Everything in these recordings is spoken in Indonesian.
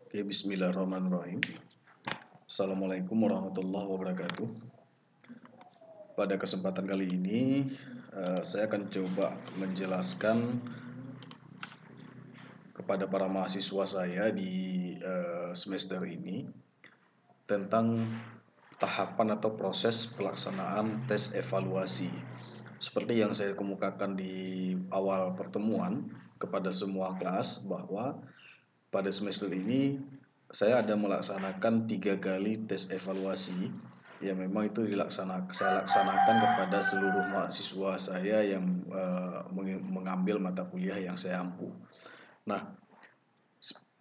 Oke, bismillahirrahmanirrahim. Assalamualaikum warahmatullahi wabarakatuh. Pada kesempatan kali ini, saya akan coba menjelaskan kepada para mahasiswa saya di semester ini tentang tahapan atau proses pelaksanaan tes evaluasi. Seperti yang saya kemukakan di awal pertemuan kepada semua kelas bahwa pada semester ini saya ada melaksanakan 3 kali tes evaluasi yang memang itu saya laksanakan kepada seluruh mahasiswa saya yang mengambil mata kuliah yang saya ampu. Nah,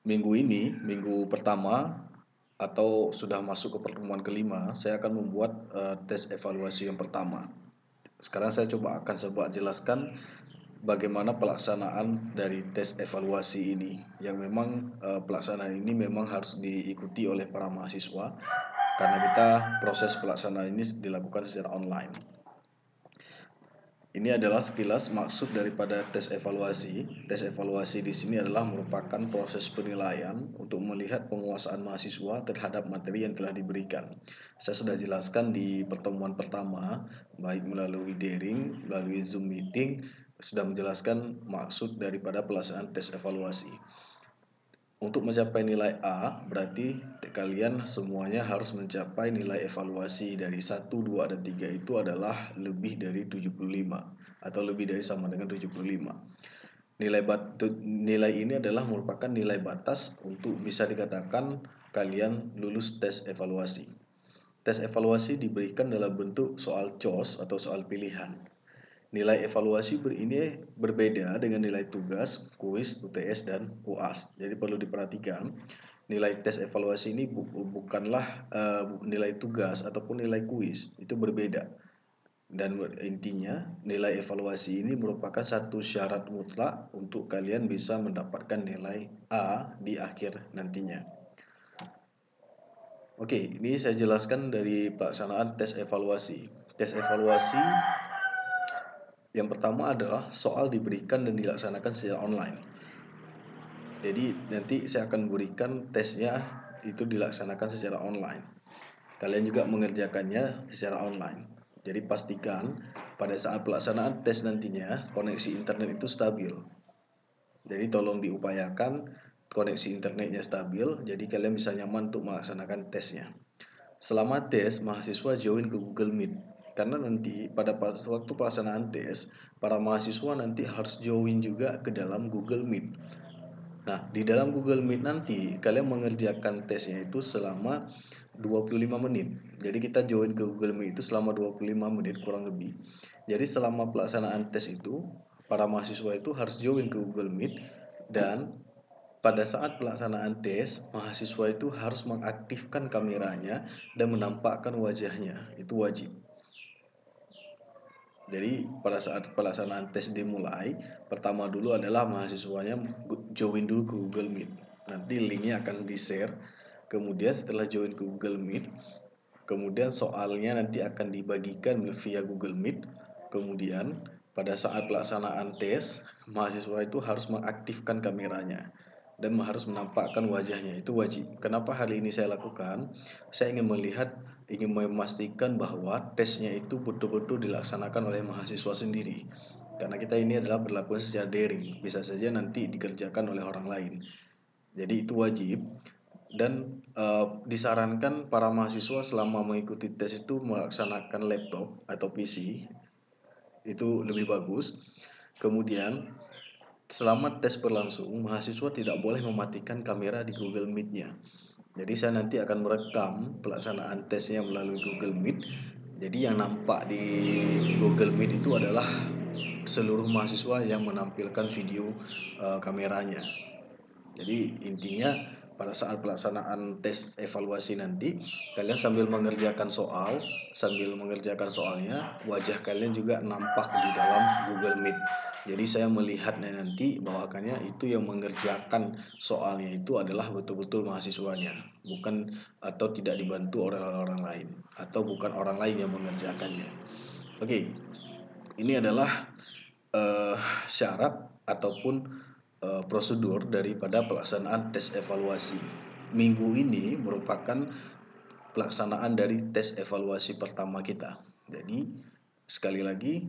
minggu pertama atau sudah masuk ke pertemuan kelima, saya akan membuat tes evaluasi yang pertama. Sekarang saya akan jelaskan bagaimana pelaksanaan dari tes evaluasi ini, yang memang pelaksanaan ini memang harus diikuti oleh para mahasiswa karena proses pelaksanaan ini dilakukan secara online. Ini adalah sekilas maksud daripada tes evaluasi. Tes evaluasi di sini adalah merupakan proses penilaian untuk melihat penguasaan mahasiswa terhadap materi yang telah diberikan. Saya sudah jelaskan di pertemuan pertama, baik melalui daring, melalui Zoom meeting, sudah menjelaskan maksud daripada pelaksanaan tes evaluasi. Untuk mencapai nilai A, berarti kalian semuanya harus mencapai nilai evaluasi dari 1, 2, dan 3 itu adalah lebih dari 75 atau lebih dari sama dengan 75. Nilai ini adalah merupakan nilai batas untuk bisa dikatakan kalian lulus tes evaluasi. Tes evaluasi diberikan dalam bentuk soal COS atau soal pilihan. Nilai evaluasi ini berbeda dengan nilai tugas, kuis, UTS, dan UAS. Jadi perlu diperhatikan, nilai tes evaluasi ini bukanlah nilai tugas ataupun nilai kuis, itu berbeda. Dan intinya, nilai evaluasi ini merupakan satu syarat mutlak untuk kalian bisa mendapatkan nilai A di akhir nantinya. Oke, ini saya jelaskan dari pelaksanaan tes evaluasi. Tes evaluasi yang pertama adalah soal diberikan dan dilaksanakan secara online. Jadi nanti saya akan berikan tesnya itu dilaksanakan secara online. Kalian juga mengerjakannya secara online. Jadi pastikan pada saat pelaksanaan tes nantinya koneksi internet itu stabil. Jadi tolong diupayakan koneksi internetnya stabil, jadi kalian bisa nyaman untuk melaksanakan tesnya. Selama tes, mahasiswa join ke Google Meet. Karena nanti pada waktu pelaksanaan tes, para mahasiswa nanti harus join juga ke dalam Google Meet. Nah, di dalam Google Meet nanti kalian mengerjakan tesnya itu selama 25 menit. Jadi kita join ke Google Meet itu selama 25 menit kurang lebih. Jadi selama pelaksanaan tes itu, para mahasiswa itu harus join ke Google Meet dan pada saat pelaksanaan tes, mahasiswa itu harus mengaktifkan kameranya dan menampakkan wajahnya. Itu wajib. Jadi pada saat pelaksanaan tes dimulai, pertama dulu adalah mahasiswanya join dulu ke Google Meet. Nanti linknya akan di-share. Kemudian setelah join ke Google Meet, kemudian soalnya nanti akan dibagikan via Google Meet. Kemudian pada saat pelaksanaan tes, mahasiswa itu harus mengaktifkan kameranya dan harus menampakkan wajahnya. Itu wajib. Kenapa hal ini saya lakukan? Saya ingin memastikan bahwa tesnya itu betul-betul dilaksanakan oleh mahasiswa sendiri. Karena kita ini adalah berlaku secara daring, bisa saja nanti dikerjakan oleh orang lain. Jadi itu wajib dan disarankan para mahasiswa selama mengikuti tes itu melaksanakan laptop atau PC, itu lebih bagus. Kemudian selama tes berlangsung, mahasiswa tidak boleh mematikan kamera di Google Meet-nya. Jadi saya nanti akan merekam pelaksanaan tesnya melalui Google Meet. Jadi yang nampak di Google Meet itu adalah seluruh mahasiswa yang menampilkan video kameranya. Jadi intinya pada saat pelaksanaan tes evaluasi nanti, kalian sambil mengerjakan soalnya, wajah kalian juga nampak di dalam Google Meet. Jadi saya melihatnya nanti bahwakannya itu yang mengerjakan soalnya itu adalah betul-betul mahasiswanya, bukan atau tidak dibantu oleh orang lain, atau bukan orang lain yang mengerjakannya. Oke, ini adalah syarat ataupun prosedur daripada pelaksanaan tes evaluasi. minggu ini merupakan pelaksanaan dari tes evaluasi pertama kita. Jadi sekali lagi,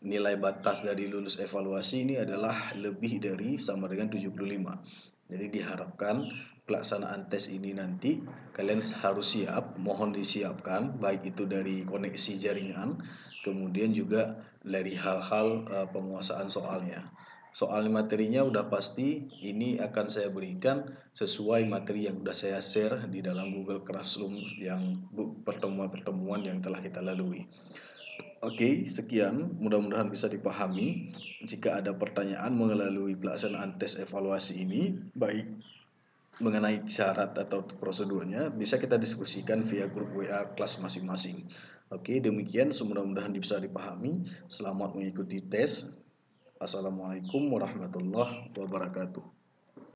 nilai batas dari lulus evaluasi ini adalah lebih dari sama dengan 75. Jadi diharapkan pelaksanaan tes ini nanti kalian harus siap, mohon disiapkan baik itu dari koneksi jaringan, kemudian juga dari hal-hal penguasaan soalnya. Soal materinya udah pasti ini akan saya berikan sesuai materi yang sudah saya share di dalam Google Classroom yang pertemuan-pertemuan yang telah kita lalui. Oke, sekian. Mudah-mudahan bisa dipahami. Jika ada pertanyaan melalui pelaksanaan tes evaluasi ini, baik mengenai syarat atau prosedurnya, bisa kita diskusikan via grup WA kelas masing-masing. Oke, demikian. Mudah-mudahan bisa dipahami. Selamat mengikuti tes. Assalamualaikum warahmatullahi wabarakatuh.